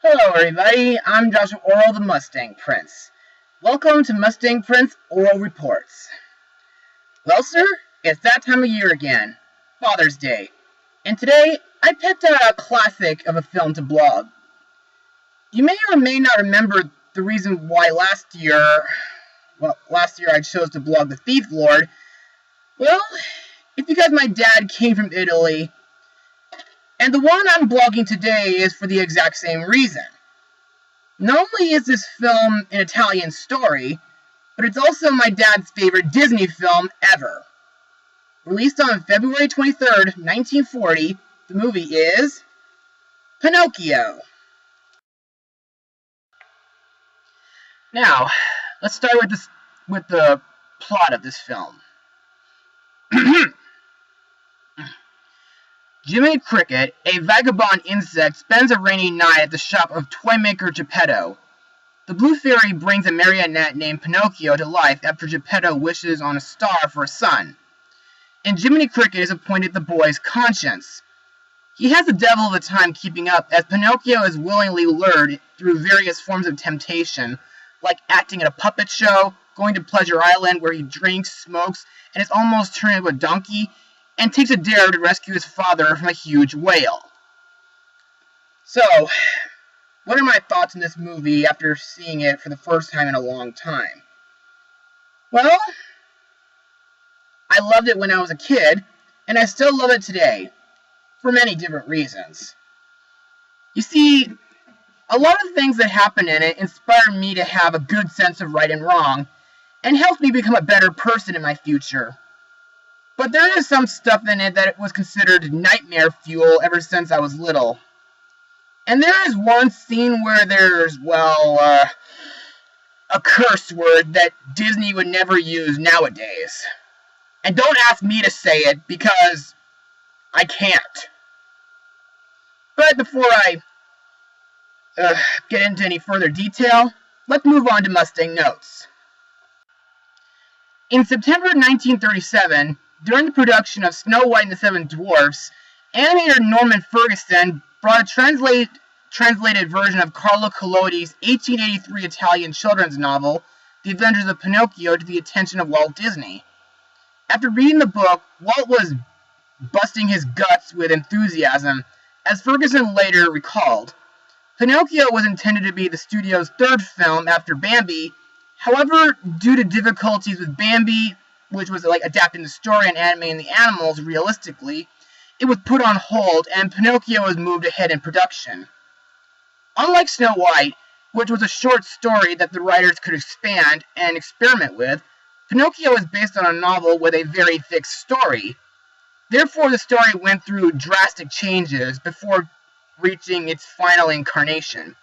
Hello everybody, I'm Joshua Orro, the Mustang Prince. Welcome to Mustang Prince Oral Reports. Well sir, it's that time of year again, Father's Day. And today, I picked a classic of a film to blog. You may or may not remember the reason why last year I chose to blog The Thief Lord. Well, it's because my dad came from Italy, and the one I'm blogging today is for the exact same reason. Not only is this film an Italian story, but it's also my dad's favorite Disney film ever. Released on February 23rd, 1940, the movie is Pinocchio. Now, let's start with the plot of this film. Jiminy Cricket, a vagabond insect, spends a rainy night at the shop of toymaker Geppetto. The Blue Fairy brings a marionette named Pinocchio to life after Geppetto wishes on a star for a son. And Jiminy Cricket is appointed the boy's conscience. He has the devil of a time keeping up, as Pinocchio is willingly lured through various forms of temptation, like acting at a puppet show, going to Pleasure Island where he drinks, smokes, and is almost turned into a donkey, and takes a dare to rescue his father from a huge whale. So, what are my thoughts on this movie after seeing it for the first time in a long time? Well, I loved it when I was a kid, and I still love it today, for many different reasons. You see, a lot of the things that happen in it inspired me to have a good sense of right and wrong, and helped me become a better person in my future. But there is some stuff in it that was considered nightmare fuel ever since I was little. And there is one scene where there's, a curse word that Disney would never use nowadays. And don't ask me to say it, because I can't. But before I get into any further detail, let's move on to Mustang notes. In September 1937, during the production of Snow White and the Seven Dwarfs, animator Norman Ferguson brought a translated version of Carlo Collodi's 1883 Italian children's novel, The Adventures of Pinocchio, to the attention of Walt Disney. After reading the book, Walt was busting his guts with enthusiasm, as Ferguson later recalled. Pinocchio was intended to be the studio's third film after Bambi. However, due to difficulties with Bambi, which was adapting the story and animating the animals realistically, it was put on hold, and Pinocchio was moved ahead in production. Unlike Snow White, which was a short story that the writers could expand and experiment with, Pinocchio is based on a novel with a very thick story. Therefore, the story went through drastic changes before reaching its final incarnation.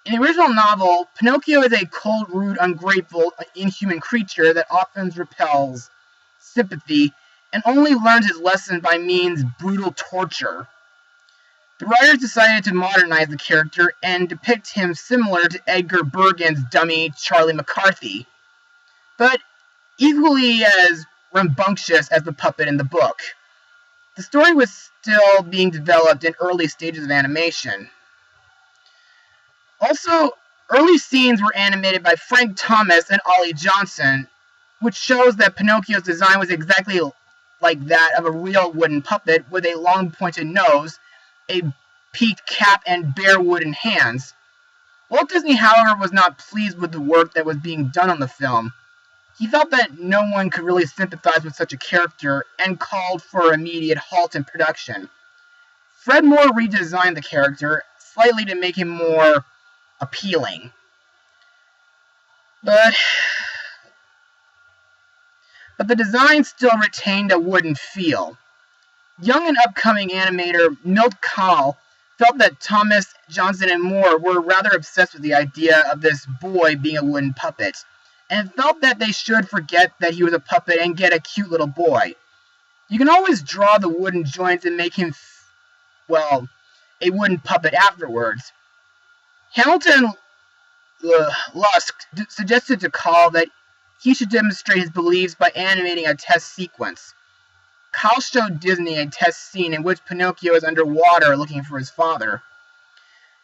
In the original novel, Pinocchio is a cold, rude, ungrateful, inhuman creature that often repels sympathy and only learns his lesson by means of brutal torture. The writers decided to modernize the character and depict him similar to Edgar Bergen's dummy Charlie McCarthy, but equally as rambunctious as the puppet in the book. The story was still being developed in early stages of animation. Also, early scenes were animated by Frank Thomas and Ollie Johnson, which shows that Pinocchio's design was exactly like that of a real wooden puppet with a long pointed nose, a peaked cap, and bare wooden hands. Walt Disney, however, was not pleased with the work that was being done on the film. He felt that no one could really sympathize with such a character and called for an immediate halt in production. Fred Moore redesigned the character slightly to make him more appealing. But the design still retained a wooden feel. Young and upcoming animator Milt Kahl felt that Thomas, Johnson, and Moore were rather obsessed with the idea of this boy being a wooden puppet, and felt that they should forget that he was a puppet and get a cute little boy. You can always draw the wooden joints and make him, a wooden puppet afterwards. Hamilton Lusk suggested to Kahl that he should demonstrate his beliefs by animating a test sequence. Kahl showed Disney a test scene in which Pinocchio is underwater looking for his father.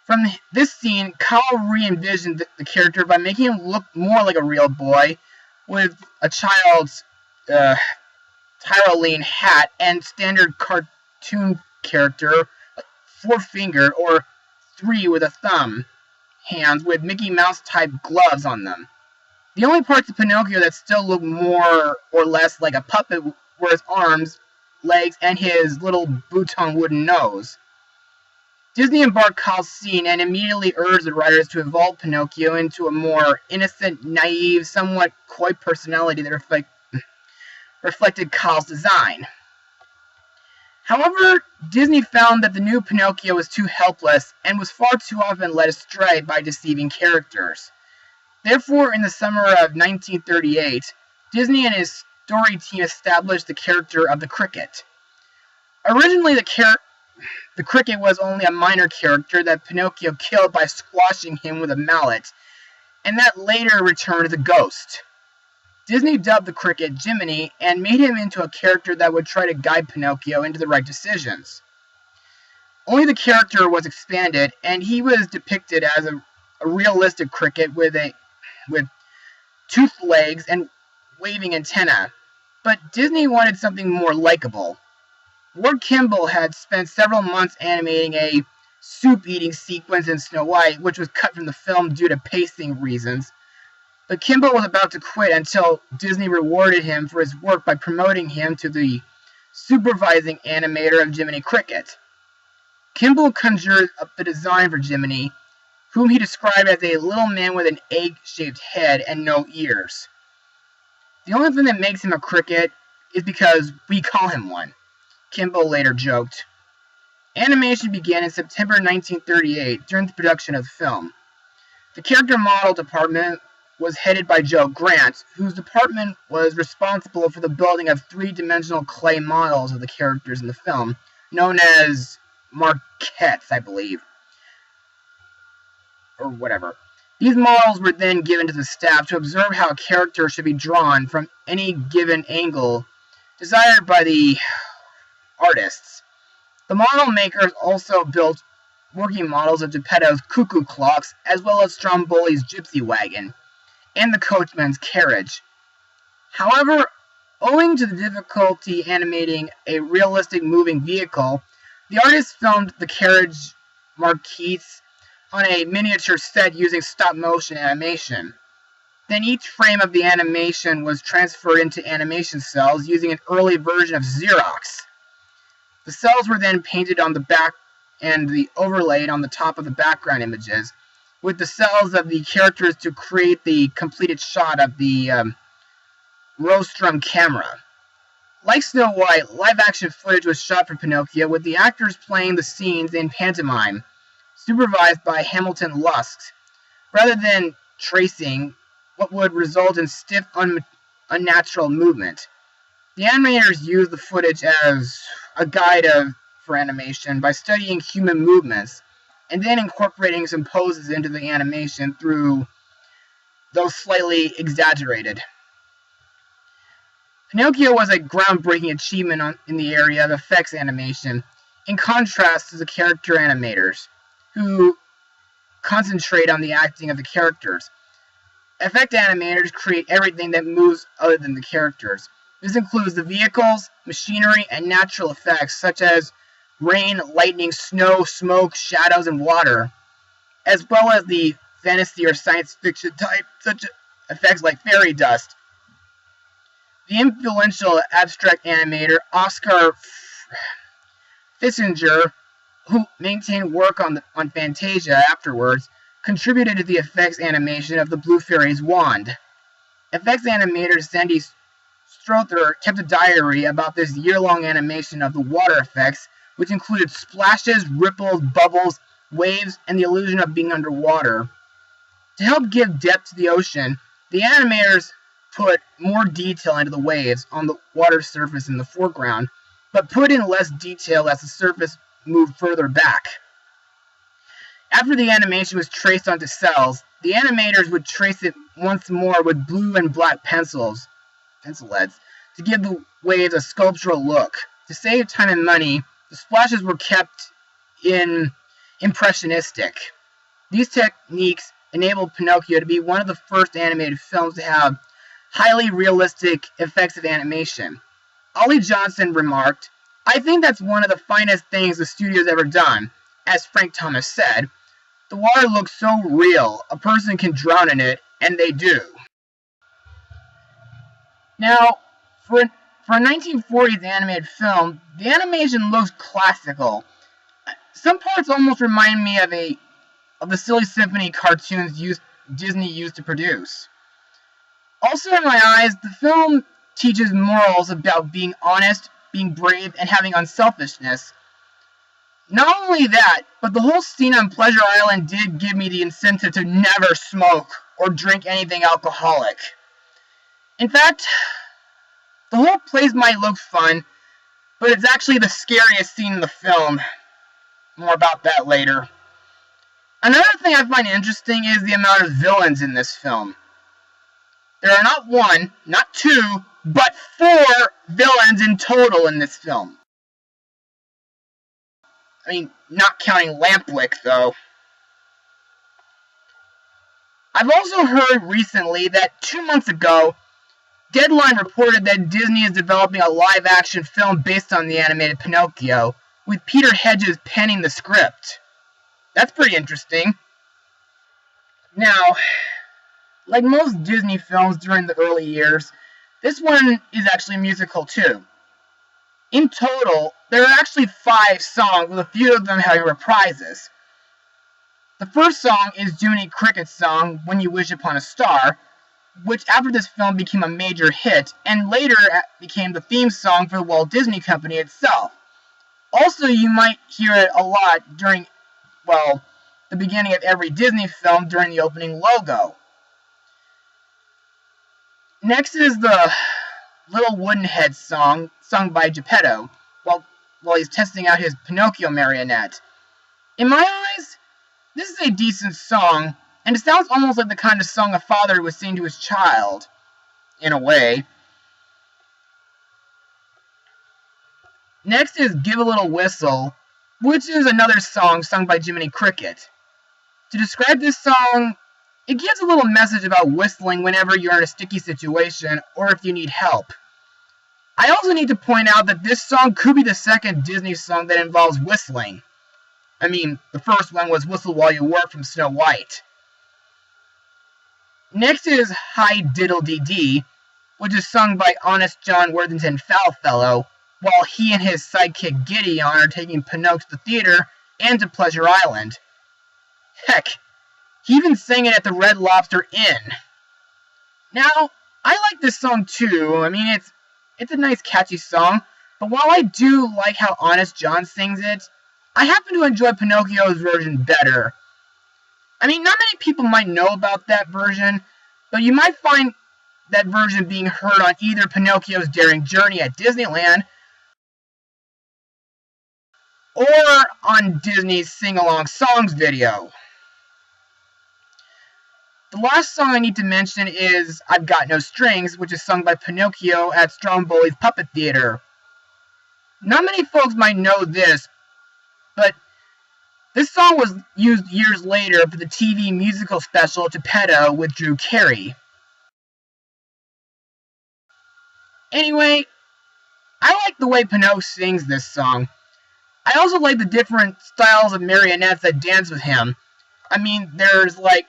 From this scene, Kyle re-envisioned the character by making him look more like a real boy, with a child's Tyrolean hat and standard cartoon character, 4-fingered or 3 with a thumb, hands with Mickey Mouse type gloves on them. The only parts of Pinocchio that still look more or less like a puppet were his arms, legs, and his little bouton wooden nose. Disney embarked Kyle's scene and immediately urged the writers to evolve Pinocchio into a more innocent, naive, somewhat coy personality that reflected Kyle's design. However, Disney found that the new Pinocchio was too helpless and was far too often led astray by deceiving characters. Therefore, in the summer of 1938, Disney and his story team established the character of the cricket. Originally, the cricket was only a minor character that Pinocchio killed by squashing him with a mallet, and that later returned as a ghost. Disney dubbed the cricket Jiminy and made him into a character that would try to guide Pinocchio into the right decisions. Only the character was expanded, and he was depicted as a realistic cricket with toothed legs and waving antennae, but Disney wanted something more likable. Ward Kimball had spent several months animating a soup-eating sequence in Snow White, which was cut from the film due to pacing reasons, but Kimball was about to quit until Disney rewarded him for his work by promoting him to the supervising animator of Jiminy Cricket. Kimball conjured up the design for Jiminy, whom he described as a little man with an egg-shaped head and no ears. The only thing that makes him a cricket is because we call him one, Kimball later joked. Animation began in September 1938 during the production of the film. The character model department was headed by Joe Grant, whose department was responsible for the building of 3-dimensional clay models of the characters in the film, known as marquettes, I believe. Or whatever. These models were then given to the staff to observe how a character should be drawn from any given angle desired by the artists. The model makers also built working models of Geppetto's cuckoo clocks, as well as Stromboli's gypsy wagon, and the coachman's carriage. However, owing to the difficulty animating a realistic moving vehicle, the artists filmed the carriage marquettes on a miniature set using stop-motion animation. Then each frame of the animation was transferred into animation cells using an early version of Xerox. The cells were then painted on the back and overlaid on the top of the background images, with the cells of the characters to create the completed shot of the rostrum camera. Like Snow White, live-action footage was shot for Pinocchio, with the actors playing the scenes in pantomime, supervised by Hamilton Lusk, rather than tracing what would result in stiff, unnatural movement. The animators used the footage as a guide for animation by studying human movements, and then incorporating some poses into the animation through those slightly exaggerated. Pinocchio was a groundbreaking achievement in the area of effects animation, in contrast to the character animators, who concentrate on the acting of the characters. Effect animators create everything that moves other than the characters. This includes the vehicles, machinery, and natural effects such as rain, lightning, snow, smoke, shadows, and water, as well as the fantasy or science fiction type, such effects like fairy dust. The influential abstract animator Oscar Fissinger, who maintained work on Fantasia afterwards, contributed to the effects animation of the Blue Fairy's wand. Effects animator Sandy Strother kept a diary about this year-long animation of the water effects, which included splashes, ripples, bubbles, waves, and the illusion of being underwater. To help give depth to the ocean, the animators put more detail into the waves on the water surface in the foreground, but put in less detail as the surface moved further back. After the animation was traced onto cells, the animators would trace it once more with blue and black pencil heads, to give the waves a sculptural look. To save time and money, the splashes were kept in impressionistic. These techniques enabled Pinocchio to be one of the first animated films to have highly realistic effects of animation. Ollie Johnson remarked, "I think that's one of the finest things the studio's ever done." As Frank Thomas said, "The water looks so real, a person can drown in it," and they do. Now, for a 1940s animated film, the animation looks classical. Some parts almost remind me of the Silly Symphony cartoons Disney used to produce. Also, in my eyes, the film teaches morals about being honest, being brave, and having unselfishness. Not only that, but the whole scene on Pleasure Island did give me the incentive to never smoke or drink anything alcoholic. In fact, the whole place might look fun, but it's actually the scariest scene in the film. More about that later. Another thing I find interesting is the amount of villains in this film. There are not one, not two, but 4 villains in total in this film. I mean, not counting Lampwick, though. I've also heard recently that 2 months ago, Deadline reported that Disney is developing a live-action film based on the animated Pinocchio, with Peter Hedges penning the script. That's pretty interesting. Now, like most Disney films during the early years, this one is actually a musical too. In total, there are actually 5 songs, with a few of them having reprises. The first song is Jiminy Cricket's song, When You Wish Upon a Star, which after this film became a major hit, and later became the theme song for the Walt Disney Company itself. Also, you might hear it a lot during, the beginning of every Disney film during the opening logo. Next is the Little Wooden Head song, sung by Geppetto, while he's testing out his Pinocchio marionette. In my eyes, this is a decent song, and it sounds almost like the kind of song a father would sing to his child, in a way. Next is Give a Little Whistle, which is another song sung by Jiminy Cricket. To describe this song, it gives a little message about whistling whenever you're in a sticky situation or if you need help. I also need to point out that this song could be the second Disney song that involves whistling. I mean, the first one was Whistle While You Work from Snow White. Next is Hi Diddle Dee Dee, which is sung by Honest John Worthington Foulfellow, while he and his sidekick Gideon are taking Pinocchio to the theater and to Pleasure Island. Heck, he even sang it at the Red Lobster Inn. Now, I like this song too. I mean, it's a nice catchy song, but while I do like how Honest John sings it, I happen to enjoy Pinocchio's version better. I mean, not many people might know about that version, but you might find that version being heard on either Pinocchio's Daring Journey at Disneyland or on Disney's Sing-Along Songs video. The last song I need to mention is I've Got No Strings, which is sung by Pinocchio at Stromboli's Puppet Theater. Not many folks might know this, but this song was used years later for the TV musical special Geppetto with Drew Carey. Anyway, I like the way Pinocchio sings this song. I also like the different styles of marionettes that dance with him. I mean, there's like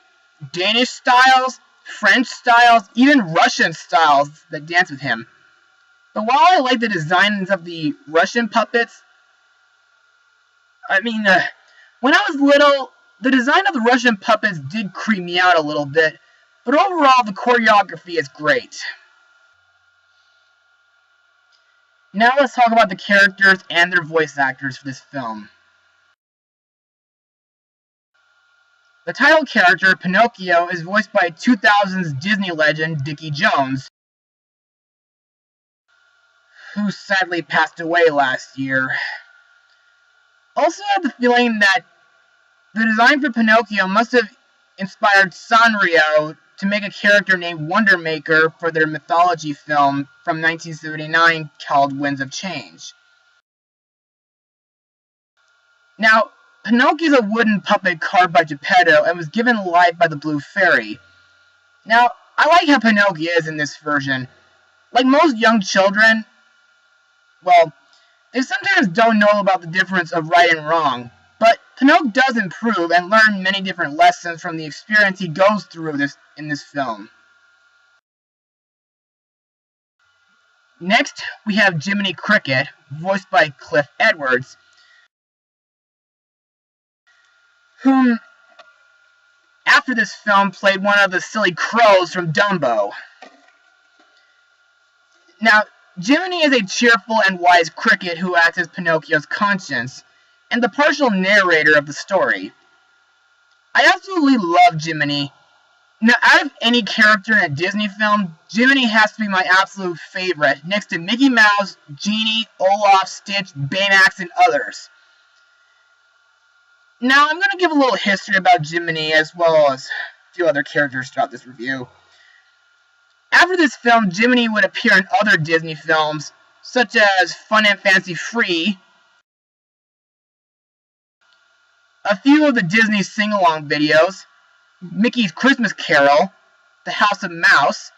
Danish styles, French styles, even Russian styles that dance with him. But while I like the designs of the Russian puppets, when I was little, the design of the Russian puppets did creep me out a little bit, but overall the choreography is great. Now let's talk about the characters and their voice actors for this film. The title character, Pinocchio, is voiced by 2000s Disney legend Dickie Jones, who sadly passed away last year. Also had the feeling that the design for Pinocchio must have inspired Sanrio to make a character named Wonder Maker for their mythology film from 1979 called Winds of Change. Now, Pinocchio is a wooden puppet carved by Geppetto and was given life by the Blue Fairy. Now, I like how Pinocchio is in this version. Like most young children, well, they sometimes don't know about the difference of right and wrong, but Pinocchio does improve and learn many different lessons from the experience he goes through in this film. Next, we have Jiminy Cricket, voiced by Cliff Edwards, whom, after this film, played one of the silly crows from Dumbo. Now, Jiminy is a cheerful and wise cricket who acts as Pinocchio's conscience, and the partial narrator of the story. I absolutely love Jiminy. Now, out of any character in a Disney film, Jiminy has to be my absolute favorite, next to Mickey Mouse, Genie, Olaf, Stitch, Baymax, and others. Now, I'm going to give a little history about Jiminy as well as a few other characters throughout this review. After this film, Jiminy would appear in other Disney films, such as Fun and Fancy Free, a few of the Disney sing-along videos, Mickey's Christmas Carol, The House of Mouse.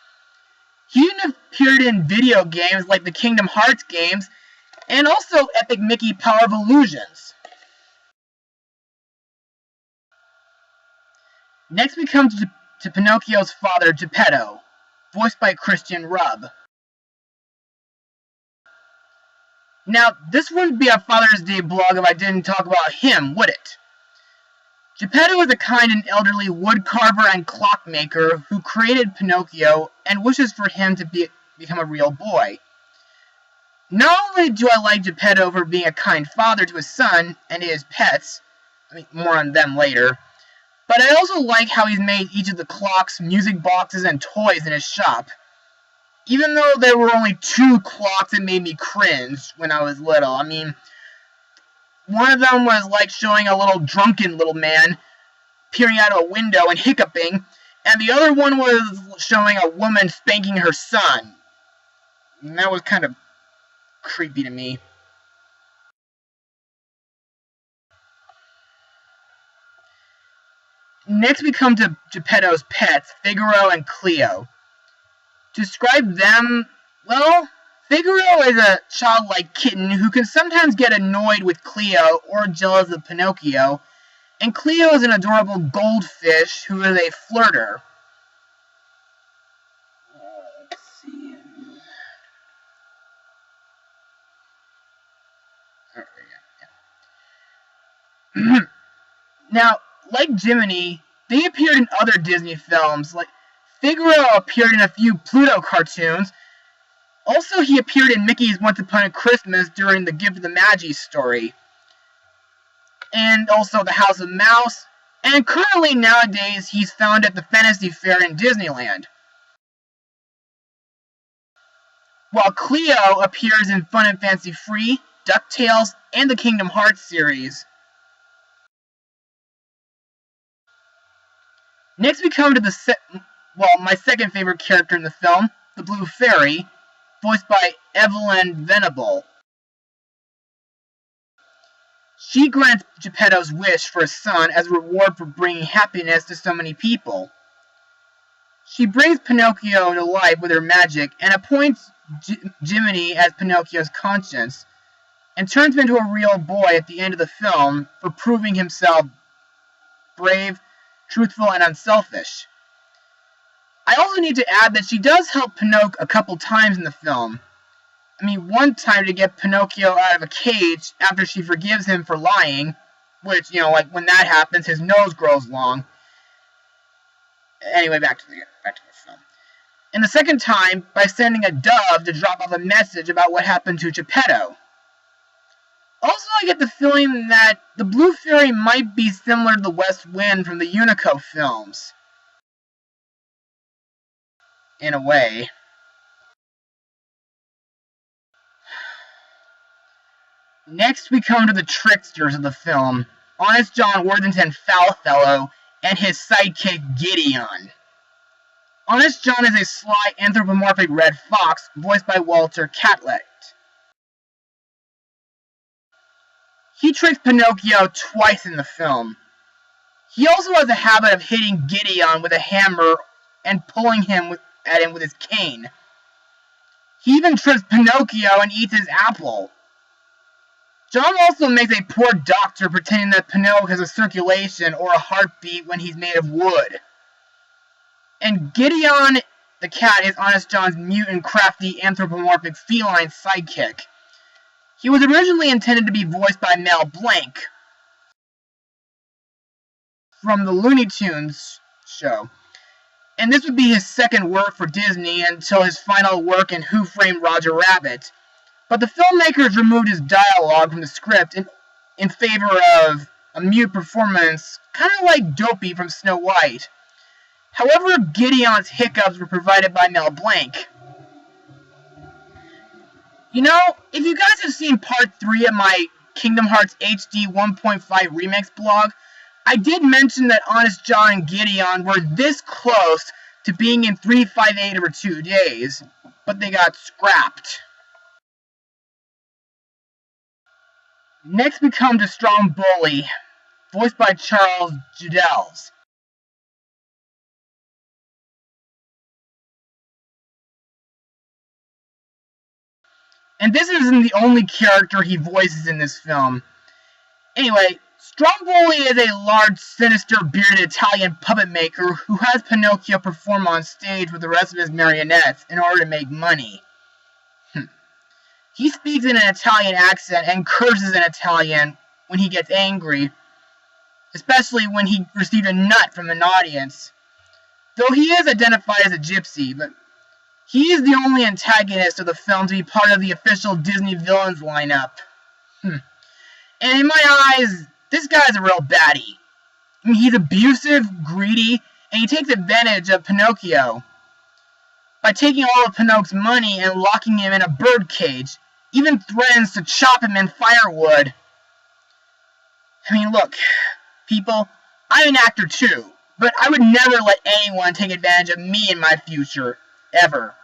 He even appeared in video games like the Kingdom Hearts games, and also Epic Mickey Power of Illusions. Next we come to Pinocchio's father, Geppetto, voiced by Christian Rubb. Now, this wouldn't be a Father's Day blog if I didn't talk about him, would it? Geppetto is a kind and elderly woodcarver and clockmaker who created Pinocchio and wishes for him to become a real boy. Not only do I like Geppetto for being a kind father to his son and his pets, more on them later, but I also like how he's made each of the clocks, music boxes, and toys in his shop. Even though there were only 2 clocks that made me cringe when I was little. One of them was like showing a little drunken little man peering out of a window and hiccuping, and the other one was showing a woman spanking her son. And that was kind of creepy to me. Next we come to Geppetto's pets, Figaro and Cleo. To describe them, well, Figaro is a childlike kitten who can sometimes get annoyed with Cleo or jealous of Pinocchio, and Cleo is an adorable goldfish who is a flirter. Let's see. Now, like Jiminy, they appeared in other Disney films. Like Figaro appeared in a few Pluto cartoons. Also, he appeared in Mickey's Once Upon a Christmas during the Gift of the Magi story. And also The House of Mouse. And currently, nowadays, he's found at the Fantasy Fair in Disneyland. While Cleo appears in Fun and Fancy Free, DuckTales, and the Kingdom Hearts series. Next we come to my second favorite character in the film, the Blue Fairy, voiced by Evelyn Venable. She grants Geppetto's wish for a son as a reward for bringing happiness to so many people. She brings Pinocchio to life with her magic and appoints Jiminy as Pinocchio's conscience, and turns him into a real boy at the end of the film for proving himself brave, truthful, and unselfish. I also need to add that she does help Pinocchio a couple times in the film. One time to get Pinocchio out of a cage after she forgives him for lying, which, when that happens, his nose grows long. Anyway, back to the film. And the second time, by sending a dove to drop off a message about what happened to Geppetto. Also, I get the feeling that the Blue Fairy might be similar to the West Wind from the Unico films. In a way. Next, we come to the tricksters of the film, Honest John Worthington Foulfellow and his sidekick Gideon. Honest John is a sly anthropomorphic red fox, voiced by Walter Catlett. He tricks Pinocchio twice in the film. He also has a habit of hitting Gideon with a hammer and pulling him at him with his cane. He even trips Pinocchio and eats his apple. John also makes a poor doctor pretending that Pinocchio has a circulation or a heartbeat when he's made of wood. And Gideon the cat is Honest John's mutant, crafty, anthropomorphic feline sidekick. He was originally intended to be voiced by Mel Blanc from the Looney Tunes show. And this would be his second work for Disney until his final work in Who Framed Roger Rabbit. But the filmmakers removed his dialogue from the script in favor of a mute performance, kind of like Dopey from Snow White. However, Gideon's hiccups were provided by Mel Blanc. You know, if you guys have seen part 3 of my Kingdom Hearts HD 1.5 remix blog, I did mention that Honest John and Gideon were this close to being in 358 over 2 days, but they got scrapped. Next we come to Strong Bully, voiced by Charles Judels. And this isn't the only character he voices in this film. Anyway, Strong Bully is a large, sinister, bearded Italian puppet maker who has Pinocchio perform on stage with the rest of his marionettes in order to make money. He speaks in an Italian accent and curses in Italian when he gets angry, especially when he received a nut from an audience. Though he is identified as a gypsy, but he is the only antagonist of the film to be part of the official Disney villains lineup. And in my eyes, this guy's a real baddie. I mean, he's abusive, greedy, and he takes advantage of Pinocchio by taking all of Pinocchio's money and locking him in a bird cage, even threatens to chop him in firewood. I mean, look, people, I'm an actor too, but I would never let anyone take advantage of me in my future, ever.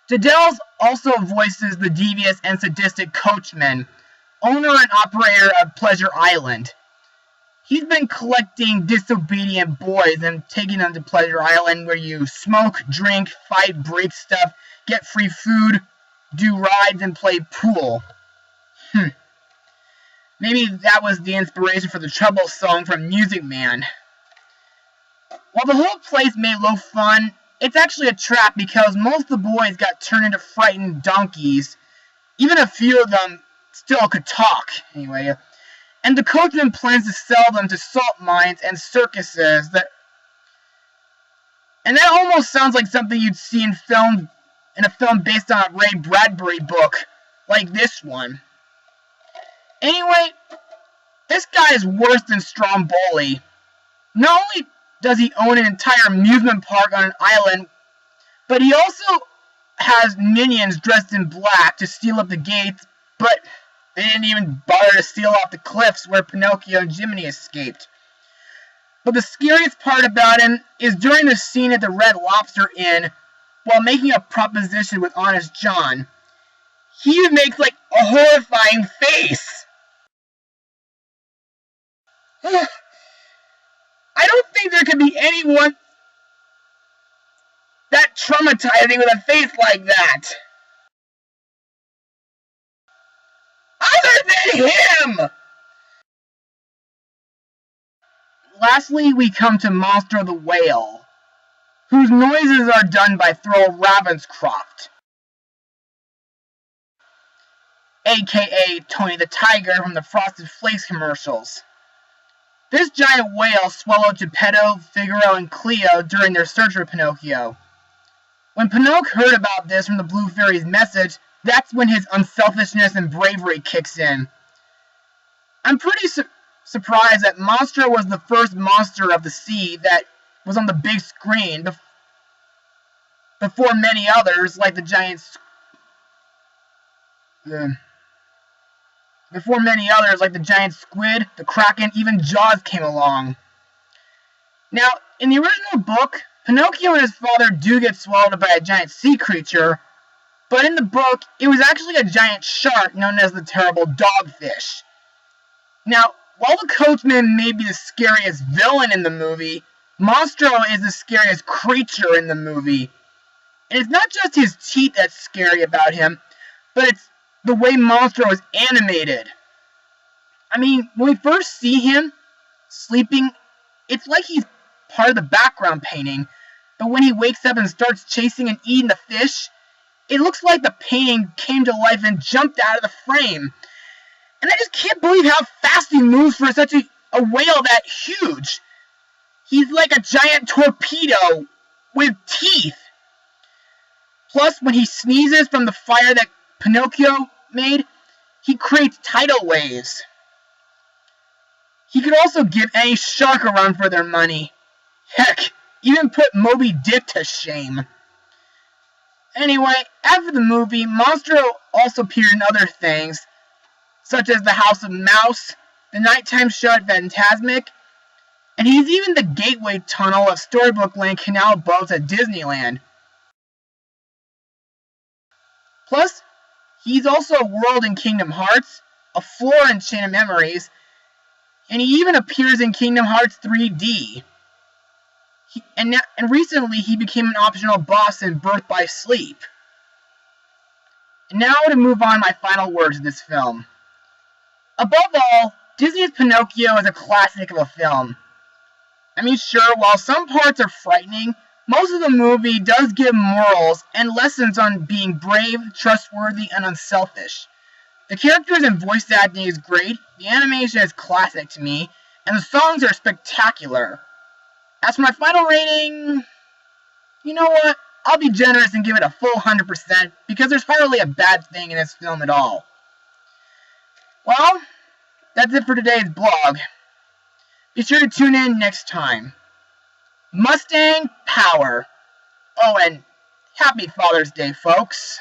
Judels also voices the devious and sadistic Coachman, owner and operator of Pleasure Island. He's been collecting disobedient boys and taking them to Pleasure Island where you smoke, drink, fight, break stuff, get free food, do rides, and play pool. Maybe that was the inspiration for the Trouble song from Music Man. While the whole place may look fun, it's actually a trap because most of the boys got turned into frightened donkeys. Even a few of them still could talk, anyway. And the coachman plans to sell them to salt mines and circuses and that almost sounds like something you'd see in a film based on a Ray Bradbury book, like this one. Anyway, this guy is worse than Strong Bully. Not only does he own an entire amusement park on an island, but he also has minions dressed in black to steal up the gates, but they didn't even bother to steal off the cliffs where Pinocchio and Jiminy escaped. But the scariest part about him is during the scene at the Red Lobster Inn, while making a proposition with Honest John, he makes like a horrifying face. I don't think there could be anyone that traumatizing with a face like that. Other than him! Lastly, we come to Monster the Whale, whose noises are done by Thurl Ravenscroft, aka Tony the Tiger from the Frosted Flakes commercials. This giant whale swallowed Geppetto, Figaro, and Cleo during their search for Pinocchio. When Pinocchio heard about this from the Blue Fairy's message, that's when his unselfishness and bravery kicks in. I'm pretty surprised that Monster was the first monster of the sea that was on the big screen before many others like the giant squid, the kraken, even Jaws came along. Now, in the original book, Pinocchio and his father do get swallowed by a giant sea creature, But in the book, it was actually a giant shark known as the terrible dogfish. Now, while the coachman may be the scariest villain in the movie, Monstro is the scariest creature in the movie. And it's not just his teeth that's scary about him, but it's the way Monstro is animated. I mean, when we first see him sleeping, it's like he's part of the background painting, but when he wakes up and starts chasing and eating the fish, it looks like the painting came to life and jumped out of the frame. And I just can't believe how fast he moves for such a whale that huge. He's like a giant torpedo with teeth. Plus, when he sneezes from the fire that Pinocchio made, he creates tidal waves. He could also give any shark a run for their money. Heck, even put Moby Dick to shame. Anyway, after the movie, Monstro also appeared in other things, such as the House of Mouse, the nighttime show at Fantasmic, and he's even the gateway tunnel of Storybook Lane canal boats at Disneyland. Plus, he's also a world in Kingdom Hearts, a floor in Chain of Memories, and he even appears in Kingdom Hearts 3D. And recently, he became an optional boss in Birth by Sleep. And now to move on my final words of this film. Above all, Disney's Pinocchio is a classic of a film. I mean, sure, while some parts are frightening, most of the movie does give morals and lessons on being brave, trustworthy, and unselfish. The characters and voice acting is great, the animation is classic to me, and the songs are spectacular. As for my final rating, you know what? I'll be generous and give it a full 100% because there's hardly a bad thing in this film at all. Well, that's it for today's blog. Be sure to tune in next time. Mustang Power. Oh, and happy Father's Day, folks.